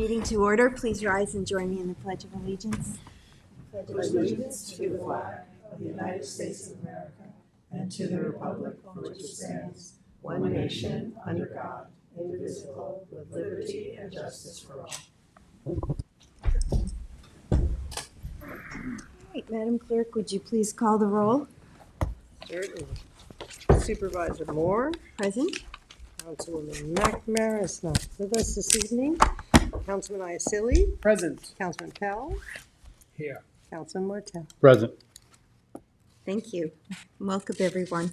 Meeting to order. Please rise and join me in the Pledge of Allegiance. Pledge allegiance to the flag of the United States of America and to the republic for which it stands, one nation, under God, indivisible, with liberty and justice for all. All right, Madam Clerk, would you please call the roll? Certainly. Supervisor Moore. Present. Councilwoman McNamara is not with us this evening. Councilman Iacilli. Present. Councilman Pell. Here. Councilman Martell. Present. Thank you. Welcome, everyone.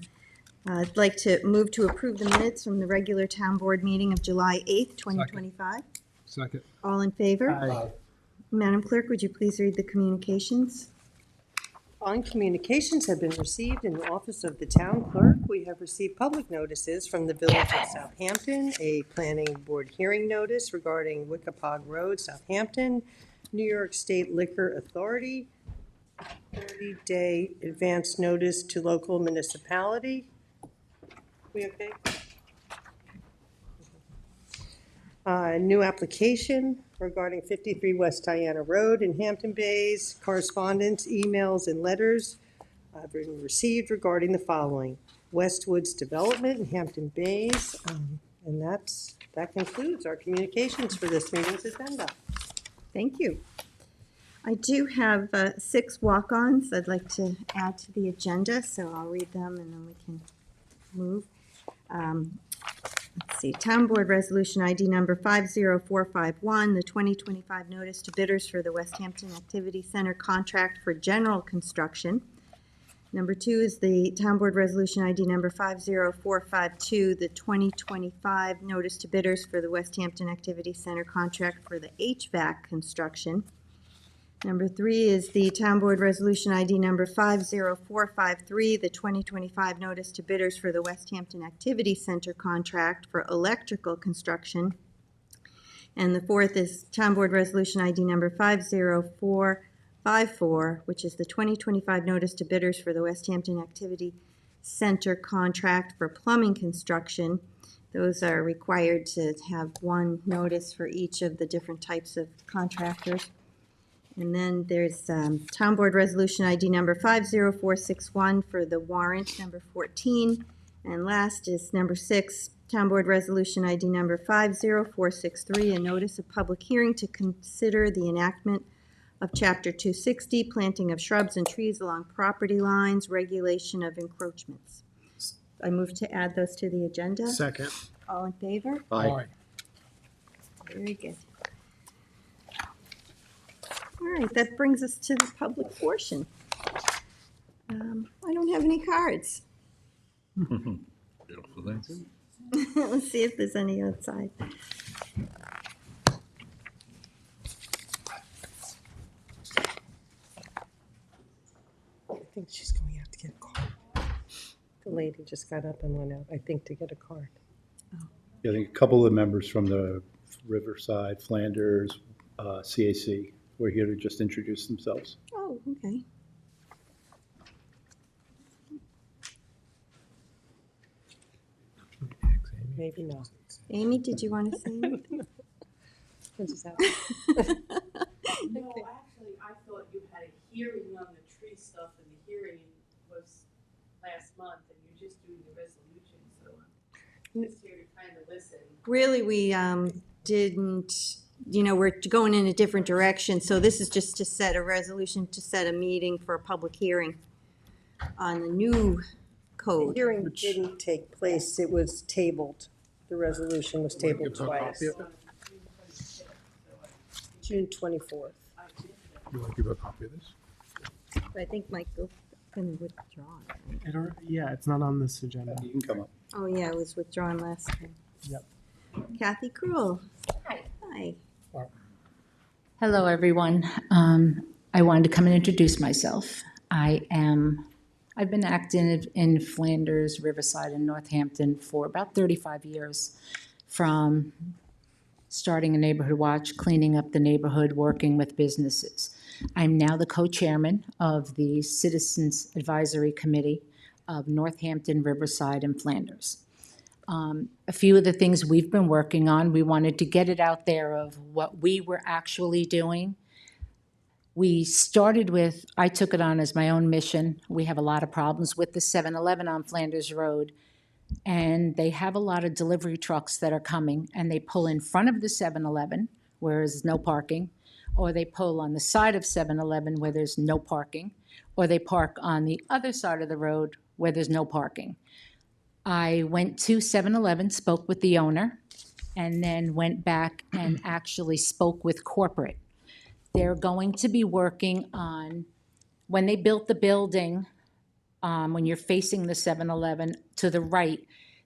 I'd like to move to approve the minutes from the regular town board meeting of July 8th, 2025. Second. All in favor? Aye. Madam Clerk, would you please read the communications? On communications have been received in the office of the town clerk. We have received public notices from the Village of Southampton, a planning board hearing notice regarding Wickapog Road, Southampton, New York State Liquor Authority, 30-day advance notice to local municipality. We okay? New application regarding 53 West Diana Road in Hampton Bays. Correspondence, emails, and letters have been received regarding the following: Westwoods Development in Hampton Bays. And that concludes our communications for this meeting's agenda. Thank you. I do have 6 walk-ons I'd like to add to the agenda, so I'll read them and then we can move. Let's see, Town Board Resolution ID number 50451, the 2025 notice to bidders for the West Hampton Activity Center contract for general construction. Number 2 is the Town Board Resolution ID number 50452, the 2025 notice to bidders for the West Hampton Activity Center contract for the HVAC construction. Number 3 is the Town Board Resolution ID number 50453, the 2025 notice to bidders for the West Hampton Activity Center contract for electrical construction. And the 4th is Town Board Resolution ID number 50454, which is the 2025 notice to bidders for the West Hampton Activity Center contract for plumbing construction. Those are required to have one notice for each of the different types of contractors. And then there's Town Board Resolution ID number 50461 for the warrant number 14. And last is number 6, Town Board Resolution ID number 50463, a notice of public hearing to consider the enactment of Chapter 260, planting of shrubs and trees along property lines, regulation of encroachments. I move to add those to the agenda. Second. All in favor? Aye. Very good. All right, that brings us to the public portion. I don't have any cards. Beautiful things. Let's see if there's any outside. I think she's going to have to get a card. The lady just got up and went out, I think, to get a card. Yeah, I think a couple of members from the Riverside, Flanders, CAC were here to just introduce themselves. Oh, okay. Maybe not. Amy, did you want to say anything? What just happened? No, actually, I thought you had a hearing on the tree stuff, and the hearing was last month, and you're just doing the resolution, so I'm just here to kind of listen. Really, we didn't, we're going in a different direction, so this is just to set a resolution, to set a meeting for a public hearing on the new The code. hearing didn't take place, it was tabled. The resolution was tabled twice. June 24th. You want to give a copy of this? I think Michael's going to withdraw it. Yeah, it's not on this agenda. You can come up. Oh, yeah, it was withdrawn last time. Yep. Kathy Krull. Hi. Hi. Hello, everyone. I wanted to come and introduce myself. I've been active in Flanders, Riverside, and Northampton for about 35 years, from starting a neighborhood watch, cleaning up the neighborhood, working with businesses. I'm now the co-chairman of the Citizens Advisory Committee of Northampton, Riverside, and Flanders. a few of the things we've been working on. We wanted to get it out there of what we were actually doing. We started with, I took it on as my own mission. We have a lot of problems with the 7-Eleven on Flanders Road. And they have a lot of delivery trucks that are coming, and they pull in front of the 7-Eleven where there's no parking, or they pull on the side of 7-Eleven where there's no parking, or they park on the other side of the road where there's no parking. I went to 7-Eleven, spoke with the owner, and then went back and actually spoke with corporate. They're going to be working on, when they built the building, when you're facing the 7-Eleven to the right,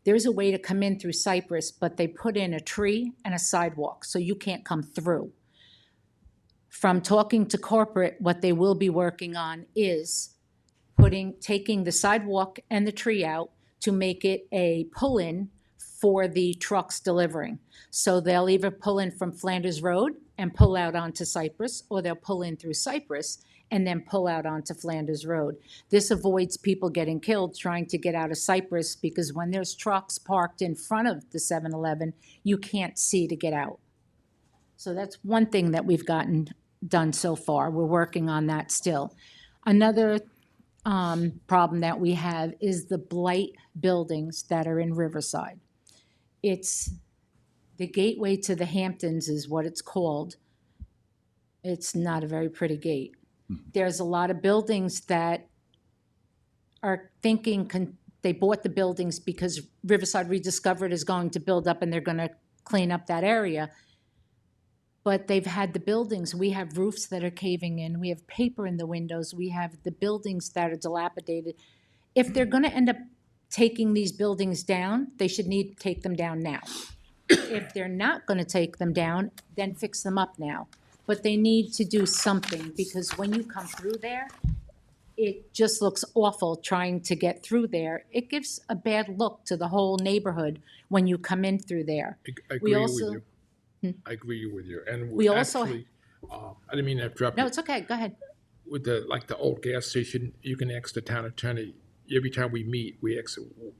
there's a way to come in through Cypress, but they put in a tree and a sidewalk, so you can't come through. From talking to corporate, what they will be working on is taking the sidewalk and the tree out to make it a pull-in for the trucks delivering. So they'll either pull in from Flanders Road and pull out onto Cypress, or they'll pull in through Cypress and then pull out onto Flanders Road. This avoids people getting killed trying to get out of Cypress, because when there's trucks parked in front of the 7-Eleven, you can't see to get out. So that's one thing that we've gotten done so far. We're working on that still. Another problem that we have is the blight buildings that are in Riverside. It's the gateway to the Hamptons is what it's called. It's not a very pretty gate. There's a lot of buildings that are thinking they bought the buildings because Riverside Rediscovered is going to build up and they're going to clean up that area. But they've had the buildings. We have roofs that are caving in. We have paper in the windows. We have the buildings that are dilapidated. If they're going to end up taking these buildings down, they should need to take them down now. If they're not going to take them down, then fix them up now. But they need to do something, because when you come through there, it just looks awful trying to get through there. It gives a bad look to the whole neighborhood when you come in through there. I We agree also- with you. I agree with you. And We also- actually, I didn't mean to interrupt No, you. it's okay, go ahead. With the old gas station, you can ask the town attorney, every time we meet, we ask, well,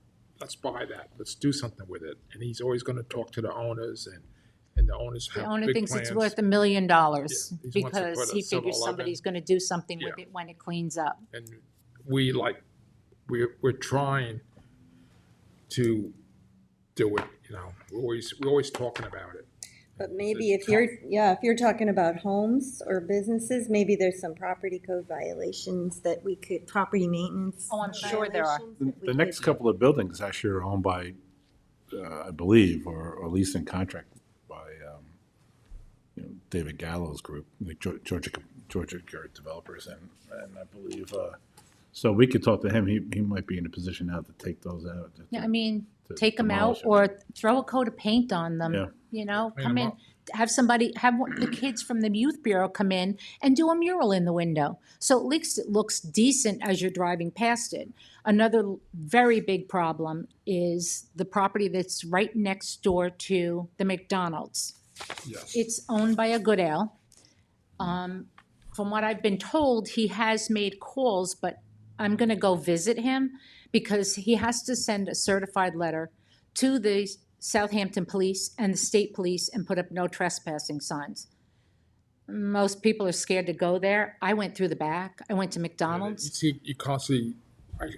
let's buy that, let's do something with it. And he's always gonna talk to the owners, and the owners The have owner big thinks plans. it's worth $1 million Yeah, he wants to because put a he figures 7-Eleven. somebody's gonna do something with Yeah. it when it cleans up. And we're trying to do it, you know, we're always talking about it. But maybe It's if you're talking about homes or businesses, maybe there's some property code violations that we could, property maintenance. Oh, I'm sure there are. violations that we The next could- couple of buildings actually are owned by, I believe, or leased in contract by, David Gallo's group, the Georgia Garrett Developers, and I believe, so we could talk to him. He might be in a position now to take those out. Yeah, I mean, to take them out demolish it. or throw a coat of paint on them, Yeah. you know, Clean come 'em in, up. have the kids from the youth bureau come in and do a mural in the window. So at least it looks decent as you're driving past it. Another very big problem is the property that's right next door to the McDonald's. Yes. It's owned by a Goodale. From what I've been told, he has made calls, but I'm gonna go visit him because he has to send a certified letter to the Southampton police and the state police and put up no trespassing signs. Most people are scared to go there. I went through the back. I went to You McDonald's. see, you constantly, I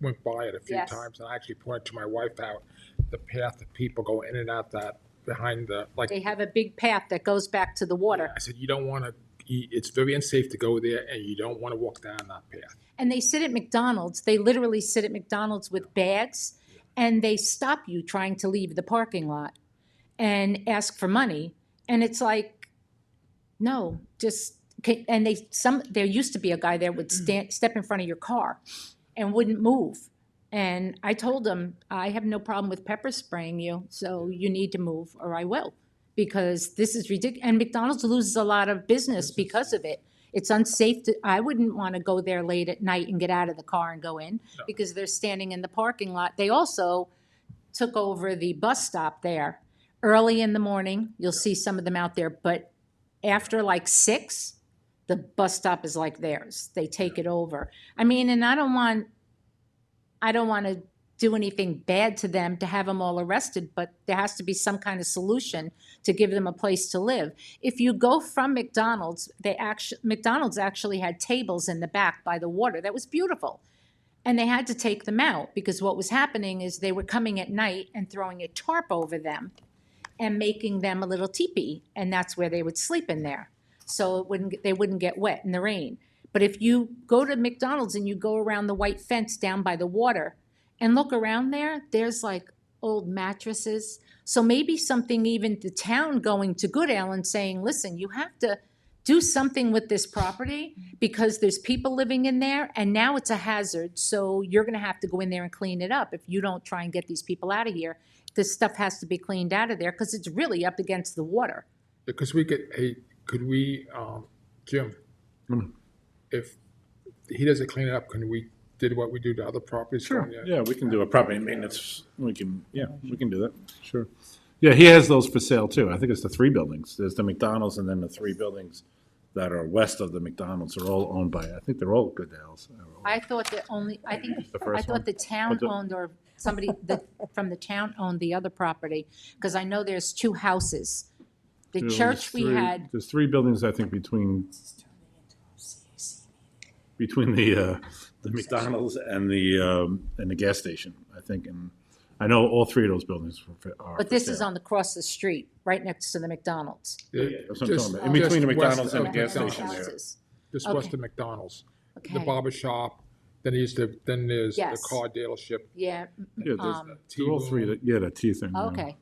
went by it a few Yes. times, and I actually pointed to my wife out the path that people go in and out that behind the, like, They have a big path that goes back to the water. I said, you don't want to, it's very unsafe to go there, and you don't want to walk down that path. And they sit at McDonald's. They literally sit at McDonald's with bags, and they stop you trying to leave the parking lot and ask for money. And it's like, no, just, and there used to be a guy there would step in front of your car and wouldn't move. And I told him, I have no problem with pepper spraying you, so you need to move or I will, because this is ridiculous. And McDonald's loses a lot of business because of it. It's unsafe I wouldn't want to go there late at night and get out of the car and go in No. because they're standing in the parking lot. They also took over the bus stop there. Early in the morning, you'll see some of them out there, but after like 6, the bus stop is like theirs. They take it over. I mean, and I don't want to do anything bad to them to have them all arrested, but there has to be some kind of solution to give them a place to live. If you go from McDonald's, McDonald's actually had tables in the back by the water. That was beautiful. And they had to take them out because what was happening is they were coming at night and throwing a tarp over them and making them a little teepee, and that's where they would sleep in there. So they wouldn't get wet in the rain. But if you go to McDonald's and you go around the white fence down by the water and look around there, there's like old mattresses. So maybe something, even the town going to Goodale and saying, listen, you have to do something with this property because there's people living in there and now it's a hazard. So you're gonna have to go in there and clean it up. If you don't try and get these people out of here, this stuff has to be cleaned out of there because it's really up against the water. Because we get, hey, could we, Jim, if he doesn't clean it up, can we did what we do to other properties? Sure. Yeah. Yeah, we can do a property maintenance. We can do that. Sure. Yeah, he has those for sale too. I think it's the 3 buildings. There's the McDonald's and then the 3 buildings that are west of the McDonald's are all owned by, I think they're all Goodales. I thought that The first one? the town But the- owned, or somebody from the town owned the other property, because I know there's 2 houses. The There's church we 3 had, There's 3 buildings, I think, between the McDonald's and the gas station, I think, and I know all 3 of those buildings are. but for this is sale. on the cross the street, right next to the McDonald's. That's what I'm talking about. In between the McDonald's and the gas Those station there. houses. Just Okay. west of McDonald's, the Okay. barber shop, then there's the Yes. car dealership. Yeah, Yeah, Um, they're all 3, the T thing. yeah. okay.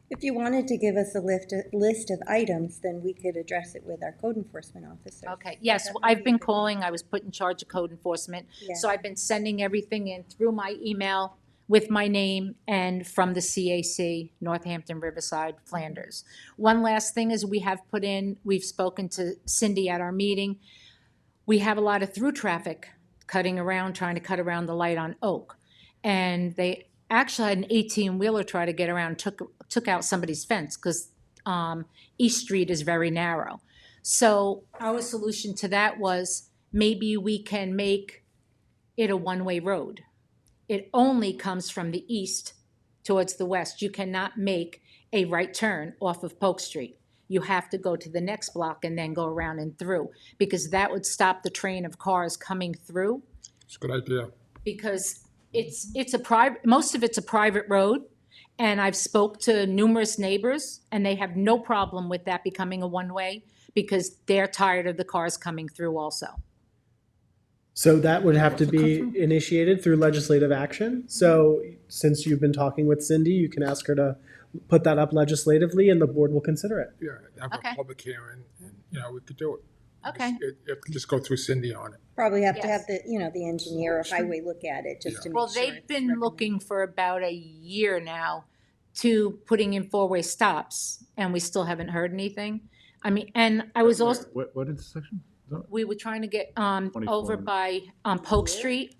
If you wanted to give us a list of items, then we could address it with our code enforcement officer. Okay, yes, I've been calling, I was put in charge of code enforcement. Yeah. So I've been sending everything in through my email with my name and from the CAC, Northampton, Riverside, Flanders. One last thing is we've spoken to Cindy at our meeting. We have a lot of through traffic trying to cut around the light on Oak. And they actually had an 18-wheeler try to get around, took out somebody's fence because East Street is very narrow. So our solution to that was maybe we can make it a one-way road. It only comes from the east towards the west. You cannot make a right turn off of Polk Street. You have to go to the next block and then go around and through, because that would stop the train of cars coming through. It's a good idea. Because most of it's a private road, and I've spoke to numerous neighbors, and they have no problem with that becoming a one-way because they're tired of the cars coming through also. So that would have to be initiated through legislative action. So since you've been talking with Cindy, you can ask her to put that up legislatively and the board will consider it. Yeah, have Okay. a public hearing, and, we could do it. Okay. It could just go through Cindy on it. Probably have to Yes. have the engineer or highway look at it just to make Well, sure. they've it's been recommended. looking for about a year now to putting in four-way stops, and we still haven't heard anything. I mean, and I was also, What intersection? we were trying to get over 24. by Polk Street.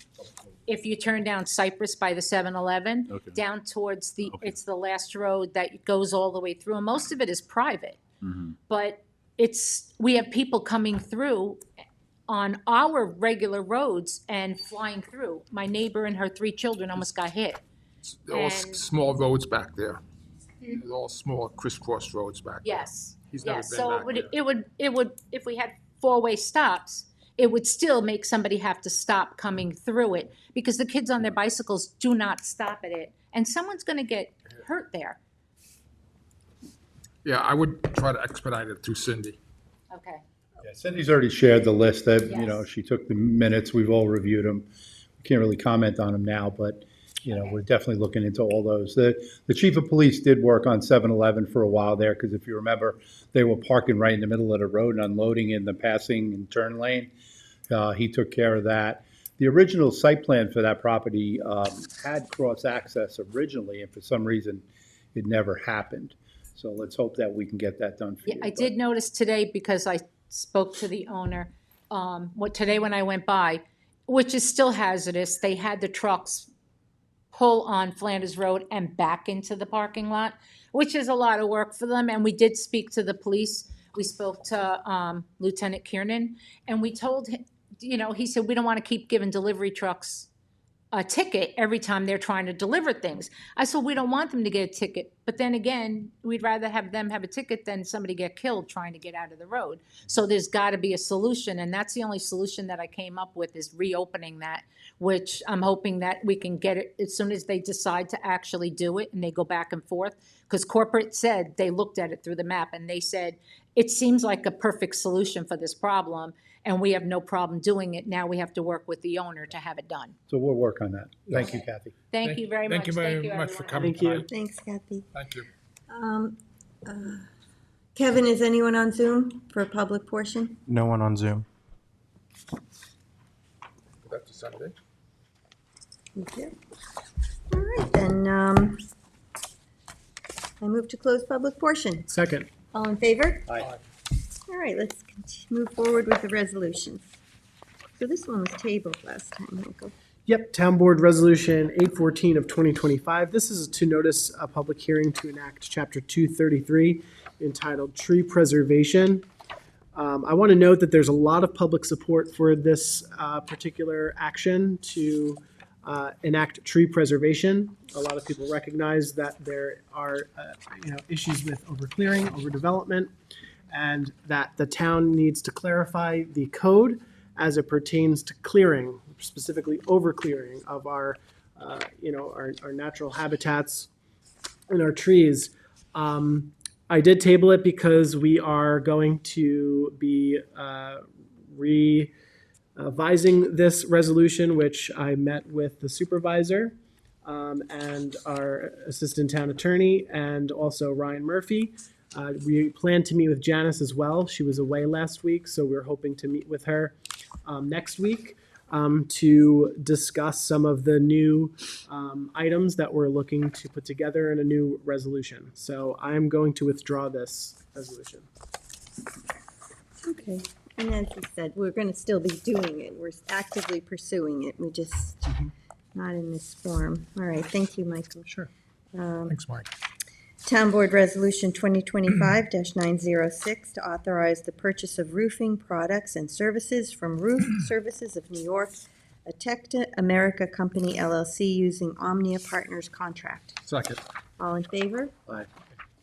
If you turn down Cypress by the 7-Eleven, Okay. down towards Okay. it's the last road that goes all the way through, and most of it is private. Mm-hmm. But we have people coming through on our regular roads and flying through. My neighbor and her 3 children almost got hit. They're all And- small roads back there. They're all small crisscross roads back there. Yes. He's never Yes, been so back there. it would, if we had four-way stops, it would still make somebody have to stop coming through it, because the kids on their bicycles do not stop at it, and someone's gonna get hurt there. Yeah, I would try to expedite it through Cindy. Okay. Yeah, Cindy's already shared the list that, Yes. she took the minutes, we've all reviewed them. Can't really comment on them now, but, we're definitely looking into all those. The chief of police did work on 7-Eleven for a while there, because if you remember, they were parking right in the middle of the road and unloading in the passing and turn lane. He took care of that. The original site plan for that property had cross-access originally, and for some reason, it never happened. So let's hope that we can get that done for Yeah, you. I did notice today, because I spoke to the owner, today when I went by, which is still hazardous, they had the trucks pull on Flanders Road and back into the parking lot, which is a lot of work for them, and we did speak to the police. We spoke to Lieutenant Kiernan, and we told him, he said, we don't want to keep giving delivery trucks a ticket every time they're trying to deliver things. I said, we don't want them to get a ticket, but then again, we'd rather have them have a ticket than somebody get killed trying to get out of the road. So there's got to be a solution, and that's the only solution that I came up with is reopening that, which I'm hoping that we can get it as soon as they decide to actually do it and they go back and forth. Because corporate said, they looked at it through the map and they said, it seems like a perfect solution for this problem, and we have no problem doing it. Now we have to work with the owner to have it done. So we'll work on that. Thank you, Kathy. Thank you very much. Thank you very much for everyone. coming Thank you. tonight. Thanks, Kathy. Thank you. Kevin, is anyone on Zoom for a public portion? No one on Zoom. That's a Sunday. Thank you. All right, then, I move to close public portion. Second. All in favor? Aye. All right, let's move forward with the resolutions. So this one was tabled last time, Michael. Yep, Town Board Resolution 814 of 2025. This is to notice a public hearing to enact Chapter 233 entitled Tree Preservation. I want to note that there's a lot of public support for this particular action to enact tree preservation. A lot of people recognize that there are issues with overclearing, overdevelopment, and that the town needs to clarify the code as it pertains to clearing, specifically overclearing of our natural habitats and our trees. I did table it because we are going to be revising this resolution, which I met with the supervisor and our assistant town attorney and also Ryan Murphy. We plan to meet with Janice as well. She was away last week, so we're hoping to meet with her next week to discuss some of the new items that we're looking to put together in a new resolution. So I'm going to withdraw this resolution. Okay. And as you said, we're going to still be doing it. We're actively pursuing it. We just, not in this form. All right, thank you, Michael. Sure. Thanks, Mike. Town Board Resolution 2025-906 to authorize the purchase of roofing products and services from Roof Services of New York, a Tecta America Company LLC using Omnia Partners contract. Second. All in favor? Aye.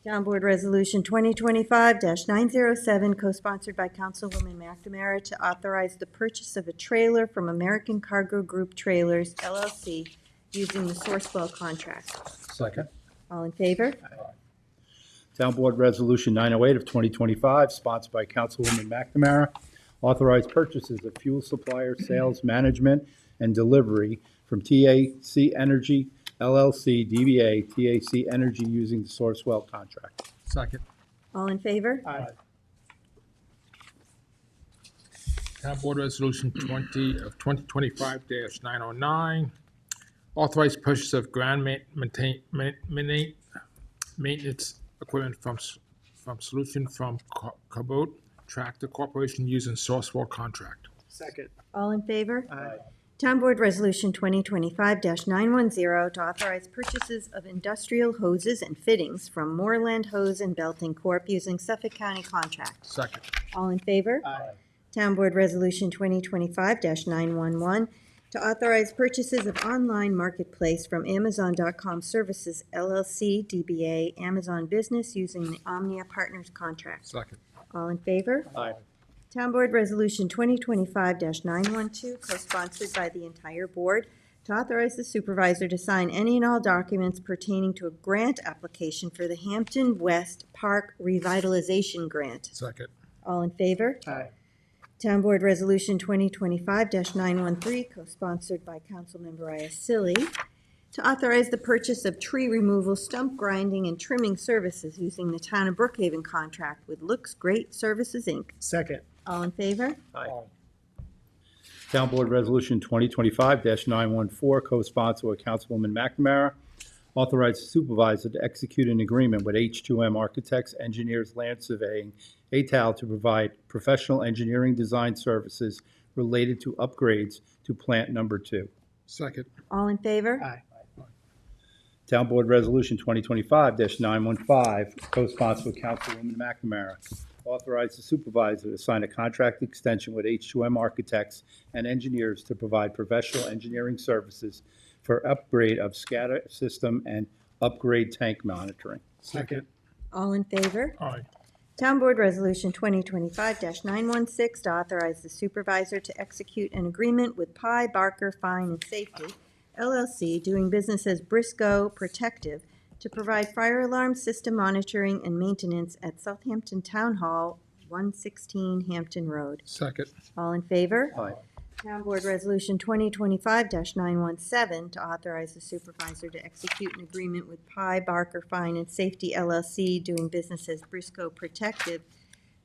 Town Board Resolution 2025-907, co-sponsored by Councilwoman McNamara, to authorize the purchase of a trailer from American Cargo Group Trailers LLC using the Sourcewell contract. Second. All in favor? Town Board Resolution 908 of 2025, sponsored by Councilwoman McNamara, authorized purchases of fuel supplier sales management and delivery from TAC Energy LLC, DBA TAC Energy using the Sourcewell contract. Second. All in favor? Aye. Town Board Resolution 2025-909, authorized purchase of ground maintenance equipment from Solution from Cabot Tractor Corporation using Sourcewell contract. Second. All in favor? Aye. Town Board Resolution 2025-910 to authorize purchases of industrial hoses and fittings from Moreland Hose and Belting Corp. Using Suffolk County contract. Second. All in favor? Aye. Town Board Resolution 2025-911 to authorize purchases of online marketplace from Amazon.com Services LLC, DBA Amazon Business using the Omnia Partners contract. Second. All in favor? Aye. Town Board Resolution 2025-912, co-sponsored by the entire board, to authorize the supervisor to sign any and all documents pertaining to a grant application for the Hampton West Park Revitalization Grant. Second. All in favor? Aye. Town Board Resolution 2025-913, co-sponsored by Councilmember Iacilli, to authorize the purchase of tree removal, stump grinding, and trimming services using the Town of Brookhaven contract with Looks Great Services, Inc. Second. All in favor? Aye. Town Board Resolution 2025-914, co-sponsored with Councilwoman McNamara, authorized the supervisor to execute an agreement with H2M Architects, Engineers, Land Surveying, ATAL, to provide professional engineering design services related to upgrades to Plant Number 2. Second. All in favor? Aye. Town Board Resolution 2025-915, co-sponsored with Councilwoman McNamara, Authorize the supervisor to sign a contract extension with H2M Architects and Engineers to provide professional engineering services for upgrade of SCADA system and upgrade tank monitoring. Second. All in favor? Aye. Town Board Resolution 2025-916 to authorize the supervisor to execute an agreement with Pi Barker Fine and Safety, LLC, doing business as Briscoe Protective, to provide fire alarm system monitoring and maintenance at Southampton Town Hall, 116 Hampton Road. Second. All in favor? Aye. Town Board Resolution 2025-917 to authorize the supervisor to execute an agreement with Pi Barker Fine and Safety LLC, doing business as Briscoe Protective,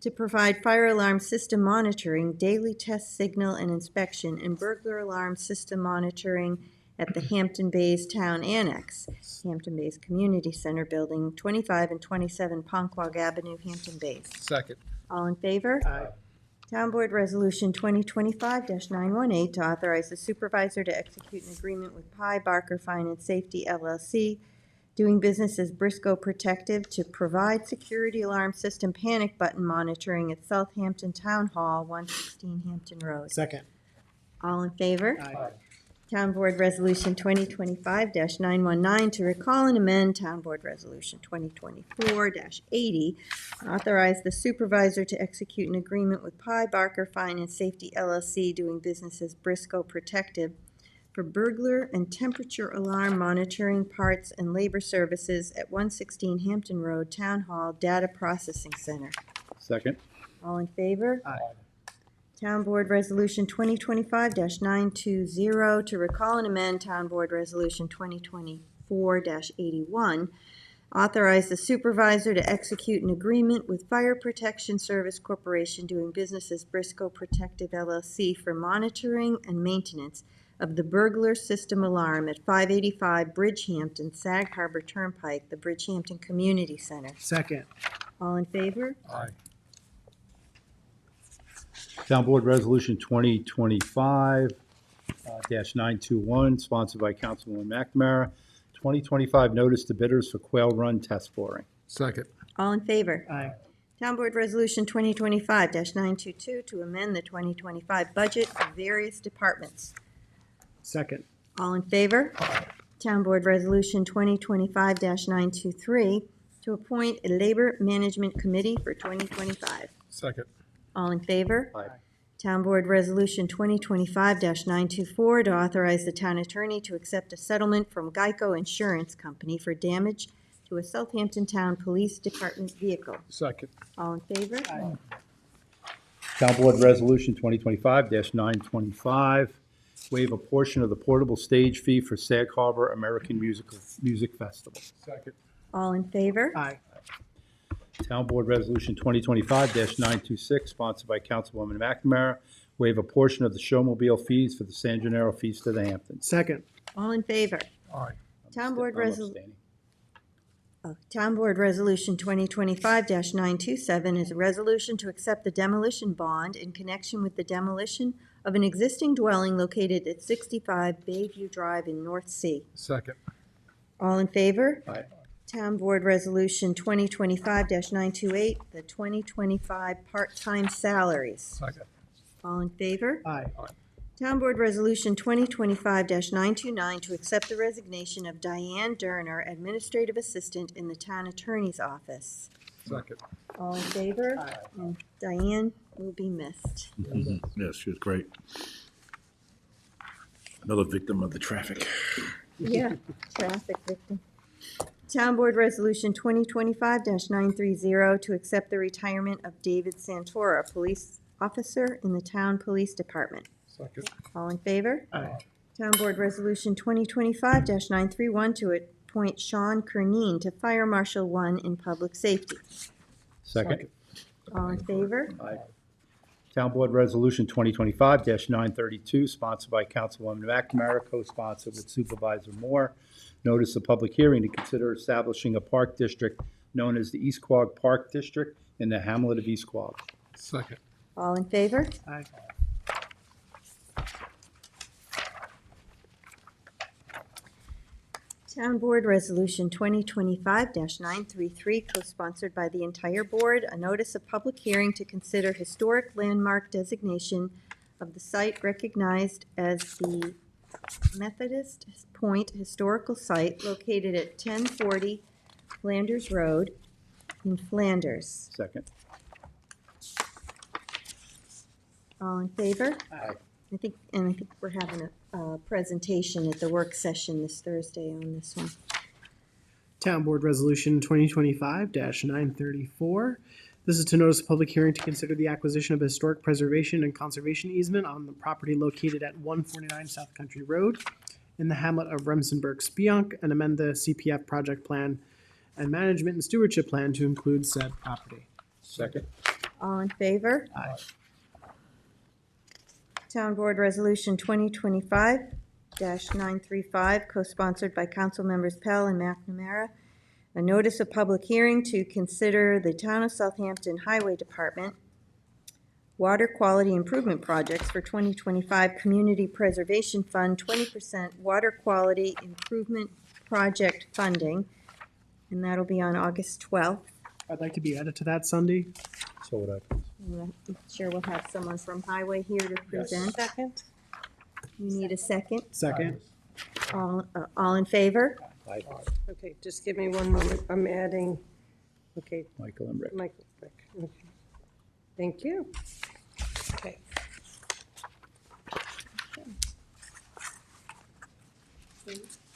to provide fire alarm system monitoring, daily test signal and inspection, and burglar alarm system monitoring at the Hampton Bays Town Annex, Hampton Bays Community Center Building, 25 and 27 Ponquag Avenue, Hampton Bays. Second. All in favor? Aye. Town Board Resolution 2025-918 to authorize the supervisor to execute an agreement with Pi Barker Fine and Safety LLC, doing business as Briscoe Protective, to provide security alarm system panic button monitoring at Southampton Town Hall, 116 Hampton Road. Second. All in favor? Aye. Town Board Resolution 2025-919 to recall and amend Town Board Resolution 2024-80, authorize the supervisor to execute an agreement with Pi Barker Fine and Safety LLC, doing business as Briscoe Protective, for burglar and temperature alarm monitoring, parts, and labor services at 116 Hampton Road, Town Hall Data Processing Center. Second. All in favor? Aye. Town Board Resolution 2025-920 to recall and amend Town Board Resolution 2024-81, authorize the supervisor to execute an agreement with Fire Protection Service Corporation, doing business as Briscoe Protective LLC, for monitoring and maintenance of the burglar system alarm at 585 Bridgehampton, Sag Harbor Turnpike, the Bridgehampton Community Center. Second. All in favor? Aye. Town Board Resolution 2025-921, sponsored by Councilwoman McNamara. 2025 notice to bidders for Quail Run test boring. Second. All in favor? Aye. Town Board Resolution 2025-922 to amend the 2025 budget for various departments. Second. All in favor? Town Board Resolution 2025-923 to appoint a Labor Management Committee for 2025. Second. All in favor? Aye. Town Board Resolution 2025-924 to authorize the town attorney to accept a settlement from Geico Insurance Company for damage to a Southampton Town Police Department vehicle. Second. All in favor? Town Board Resolution 2025-925, waive a portion of the portable stage fee for Sag Harbor American Music Festival. Second. All in favor? Aye. Town Board Resolution 2025-926, sponsored by Councilwoman McNamara, waive a portion of the showmobile fees for the San Gennaro Feast of the Hamptons. Second. All in favor? Aye. Town Board I'm Resolution. abstaining. Town Board Resolution 2025-927 is a resolution to accept the demolition bond in connection with the demolition of an existing dwelling located at 65 Bayview Drive in North Sea. Second. All in favor? Aye. Town Board Resolution 2025-928, the 2025 part-time salaries. Second. All in favor? Aye. Town Board Resolution 2025-929 to accept the resignation of Diane Durner, Administrative Assistant in the Town Attorney's Office. Second. All in favor? Aye. And Diane will be missed. Yes, she was great. Another victim of the traffic. Yeah, traffic victim. Town Board Resolution 2025-930 to accept the retirement of David Santora, Police Officer in the Town Police Department. Second. All in favor? Aye. Town Board Resolution 2025-931 to appoint Sean Kerneen to Fire Marshal 1 in Public Safety. Second. All in favor? Aye. Town Board Resolution 2025-932, sponsored by Councilwoman McNamara, co-sponsored with Supervisor Moore. Notice of public hearing to consider establishing a park district known as the East Quogue Park District in the hamlet of East Quogue. Second. All in favor? Aye. Town Board Resolution 2025-933, co-sponsored by the entire board, a notice of public hearing to consider historic landmark designation of the site recognized as the Methodist Point Historical Site located at 1040 Flanders Road in Flanders. Second. All in favor? Aye. I think we're having a presentation at the work session this Thursday on this one. Town Board Resolution 2025-934. This is to notice a public hearing to consider the acquisition of a historic preservation and conservation easement on the property located at 149 South Country Road in the hamlet of Remsenburg-Spionk and amend the CPF project plan and management and stewardship plan to include said property. Second. All in favor? Aye. Town Board Resolution 2025-935, co-sponsored by Council Members Pell and McNamara. A notice of public hearing to consider the Town of Southampton Highway Department water quality improvement projects for 2025 Community Preservation Fund 20% water quality improvement project funding. And that'll be on August 12th. I'd like to be added to that Sunday. So would I. I'm sure we'll have someone from Highway here to present. Second? You need a second. Second. All in favor? Aye. Okay, just give me one moment. I'm adding, okay, Michael and Rick. Michael, Rick. Okay. Thank you. Okay.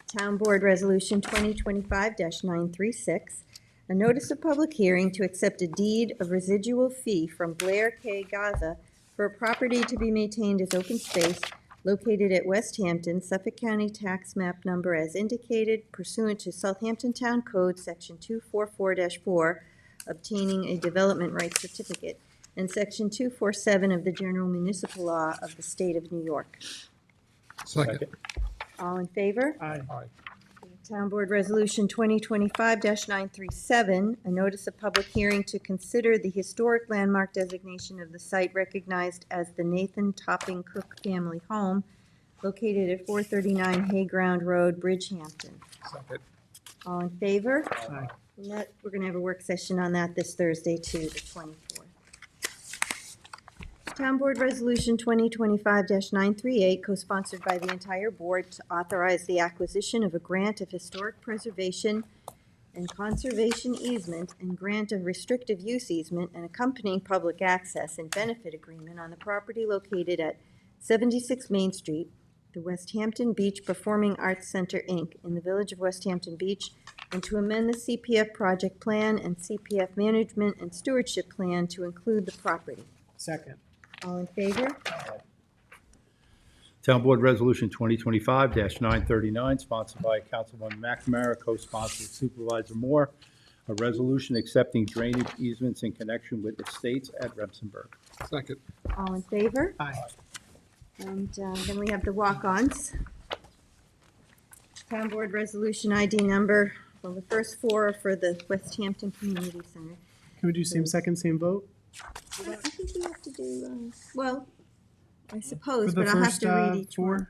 Town Board Resolution 2025-936, a notice of public hearing to accept a deed of residual fee from Blair K. Gaza for a property to be maintained as open space located at West Hampton, Suffolk County Tax Map Number as indicated pursuant to Southampton Town Code, Section 244-4, obtaining a development rights certificate, and Section 247 of the General Municipal Law of the State of New York. Second. All in favor? Aye. Aye. Town Board Resolution 2025-937, a notice of public hearing to consider the historic landmark designation of the site recognized as the Nathan Topping Cook Family Home located at 439 Hayground Road, Bridgehampton. Second. All in favor? Aye. And we're going to have a work session on that this Thursday too, the 24th. Town Board Resolution 2025-938, co-sponsored by the entire board to authorize the acquisition of a grant of historic preservation and conservation easement and grant of restrictive use easement and accompanying public access and benefit agreement on the property located at 76 Main Street, the West Hampton Beach Performing Arts Center, Inc., in the village of West Hampton Beach, and to amend the CPF project plan and CPF management and stewardship plan to include the property. Second. All in favor? Town Board Resolution 2025-939, sponsored by Councilman McNamara, co-sponsored Supervisor Moore, a resolution accepting drainage easements in connection with estates at Remsenburg. Second. All in favor? Aye. And then we have the walk-ons. Town Board Resolution ID number, well, the first four are for the West Hampton Community Center. Can we do same second, same vote? I think we have to do, well, I For suppose, the but I'll have first to read each one.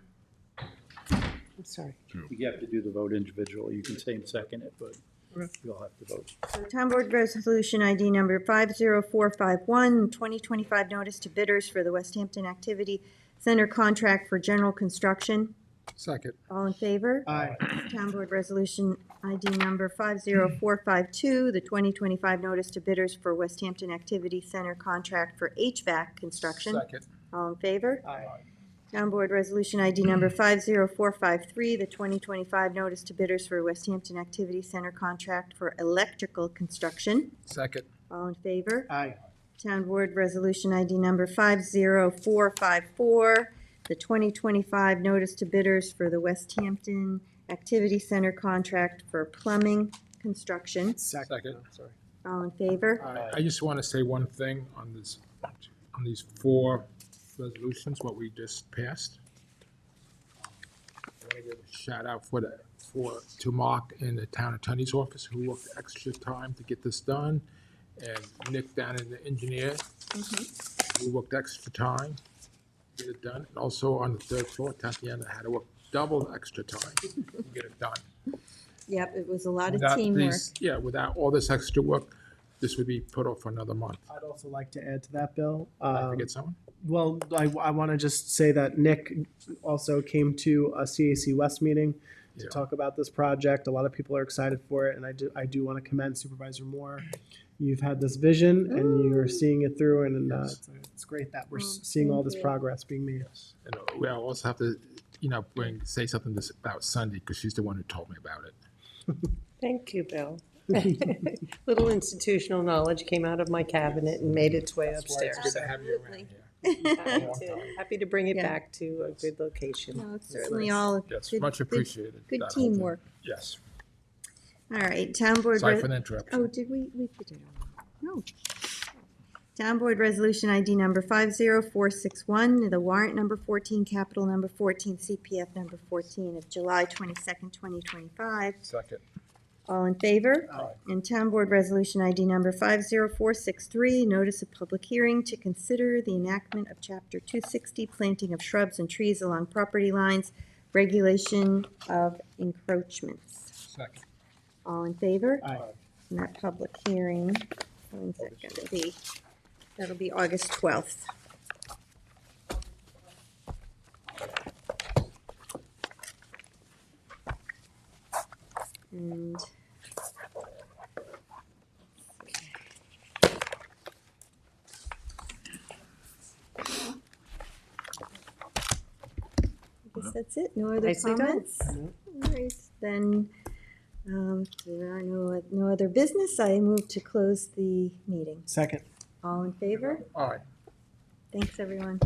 four? I'm sorry. You have to do the vote individually. You can same second it, but Okay. you'll have to vote. So Town Board Resolution ID number 50451, 2025 notice to bidders for the West Hampton Activity Center contract for general construction. Second. All in favor? Aye. Town Board Resolution ID number 50452, the 2025 notice to bidders for West Hampton Activity Center contract for HVAC construction. Second. All in favor? Aye. Town Board Resolution ID number 50453, the 2025 notice to bidders for West Hampton Activity Center contract for electrical construction. Second. All in favor? Aye. Town Board Resolution ID number 50454, the 2025 notice to bidders for the West Hampton Activity Center contract for plumbing construction. Second. Sorry. All in favor? I just want to say one thing on this, on these four resolutions, what we just passed. I want to give a shout out to Mark in the town attorney's office who worked extra time to get this done, and Nick down in the engineer who worked extra time to get it done, and also on the third floor, Tatiana had to work double extra time to get it done. Yep, it was a lot of Without teamwork. these, yeah, without all this extra work, this would be put off for another month. I'd also like to add to that, Bill. Did I forget someone? Well, I want to just say that Nick also came to a CAC West meeting to Yeah. talk about this project. A lot of people are excited for it, and I do want to commend Supervisor Moore. You've had this vision, and you're seeing it through, and it's great that we're seeing all this thank you. progress being made. And we also have to, say something about Sunday, because she's the one who told me about it. Thank you, Bill. Little institutional knowledge came out of my cabinet and made its way That's why it's upstairs. good to have you around Absolutely. here. Happy to bring it Yeah. back to a good location. No, it's certainly all Yes, good- much good- appreciated. Good that whole thing. teamwork. Yes. All right, town board. Sorry re- for the interruption. Oh, did we did it. No. Town board resolution ID number 50461, the warrant number 14, capital number 14, CPF number 14 of July 22nd, 2025. Second. All in favor? Aye. And town board resolution ID number 50463, notice of public hearing to consider the enactment of chapter 260, planting of shrubs and trees along property lines, regulation of encroachments. Second. All in favor? Aye. And that public hearing, when's that gonna be? That'll be August 12th. And I guess that's it. No other Nicely done. comments? All right, then, if there are no other business, I move to close the meeting. Second. All in favor? All right. Thanks, everyone.